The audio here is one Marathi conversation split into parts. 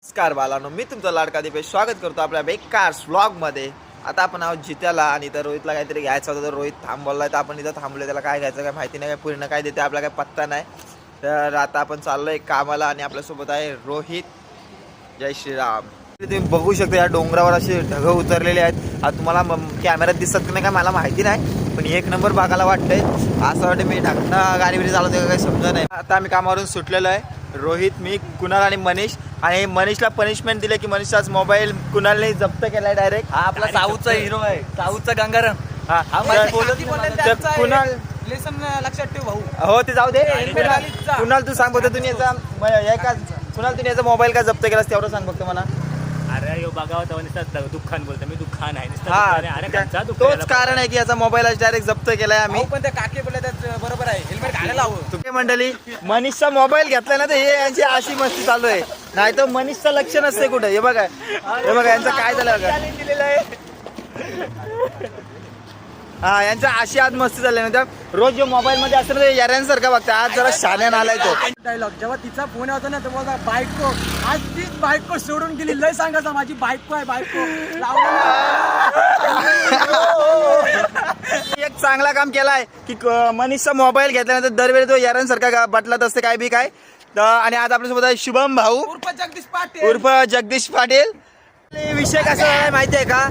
नमस्कार बालांनो, मी तुमचा लाडका दीपेश स्वागत करतो आपल्या बेकार्स व्लॉगमध्ये। आता आपण आहोत जित्याला आणि इथं रोहितला काहीतरी घ्यायचं होतं, तर रोहित थांबवलाय, तर आपण इथं थांबलोय। त्याला काय घ्यायचं काय माहिती नाही, काय पूर्ण काय देते आपला काय पत्ता नाही। तर आता आपण चाललोय कामाला आणि आपल्यासोबत आहे रोहित। जय श्रीराम। तुम्ही बघू शकता या डोंगरावर असे ढग उतरलेले आहेत। आता तुम्हाला कॅमेऱ्यात दिसत की नाही काय मला माहिती नाही, पण एक नंबर बघायला वाटतंय। असं वाटतं मी ढाकणं गाडीवर चालवते काही समजा नाही। आता आम्ही कामावरून सुटलेलो आहे, रोहित, मी, कुणाल आणि मनीष। आणि मनीषला पनिशमेंट दिले की मनीषचाच मोबाईल कुणालने जप्त केलाय डायरेक्ट। हा आपला साऊथचा हिरो आहे, साऊथचा गंगाराम। हा कुणाल लेसन लक्षात ठेव भाऊ। हो ते जाऊ दे। कुणाल तू सांग फक्त, तुम्ही याचा कुणाल तुम्ही याचा मोबाईल का जप्त केलास तेवढं सांग फक्त मला। अरे यो बघावं तेव्हा नुसतं दुःखान बोलतो, मी दुःखान आहे नुसतं हा दुःखान आहे. अरे त्यांचा दुःख तोच कारण आहे की याचा मोबाईल डायरेक्ट जप्त केलाय आम्ही। पण ते काके बोलले त्यात बरोबर आहे, हेल्मेट घालायला हवं। तुझे मंडळी मनीषचा मोबाईल घेतला ना, तर हे यांची अशी मस्ती चालू आहे। नाही तर मनीषचं लक्ष नसते कुठे। हे बघा यांचं काय झालं बघा। हा यांच्या अशी आज मस्ती झाली ना, रोज जो मोबाईल मध्ये असतं ना ते याऱ्यांसारखा बघता। आज जरा शाण्यान आलाय तो डायलॉग जेव्हा तिचा फोन होता ना तेव्हा बायको, आज तीच बायको सोडून गेली। लय सांगायचं माझी बायको आहे, बायको एक चांगला काम केलाय की मनीषचा मोबाईल घेतल्यानंतर दरवेळी तो याऱ्यांसारखा बटलात असते काय बी काय। आणि आज आपल्यासोबत आहे शुभम भाऊ उर्फ जगदीश पाटील उर्फ जगदीश पाटील। विषय कसा आहे माहिती आहे का,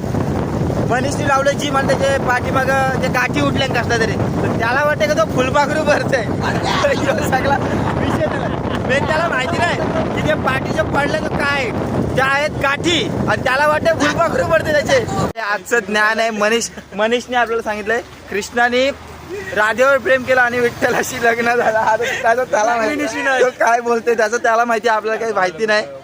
मनीषने लावलं जी म्हणते ते पाठीमाग ते काठी उठल्या कसला तरी, तर त्याला वाटतं का तो फुलपाखरू भरतोय। सगळा विषय त्याला माहिती नाही की ते पाठीचे पडले तर काय त्या आहेत काठी, आणि त्याला वाटतं फुलपाखरू भरते त्याचे। आजचं ज्ञान आहे। मनीषने आपल्याला सांगितलंय कृष्णाने राधेवर प्रेम केलं आणि विठ्ठलाशी लग्न झालं। आता त्याला माहिती, तो काय बोलतोय त्याचं त्याला माहिती, आपल्याला काही माहिती नाही।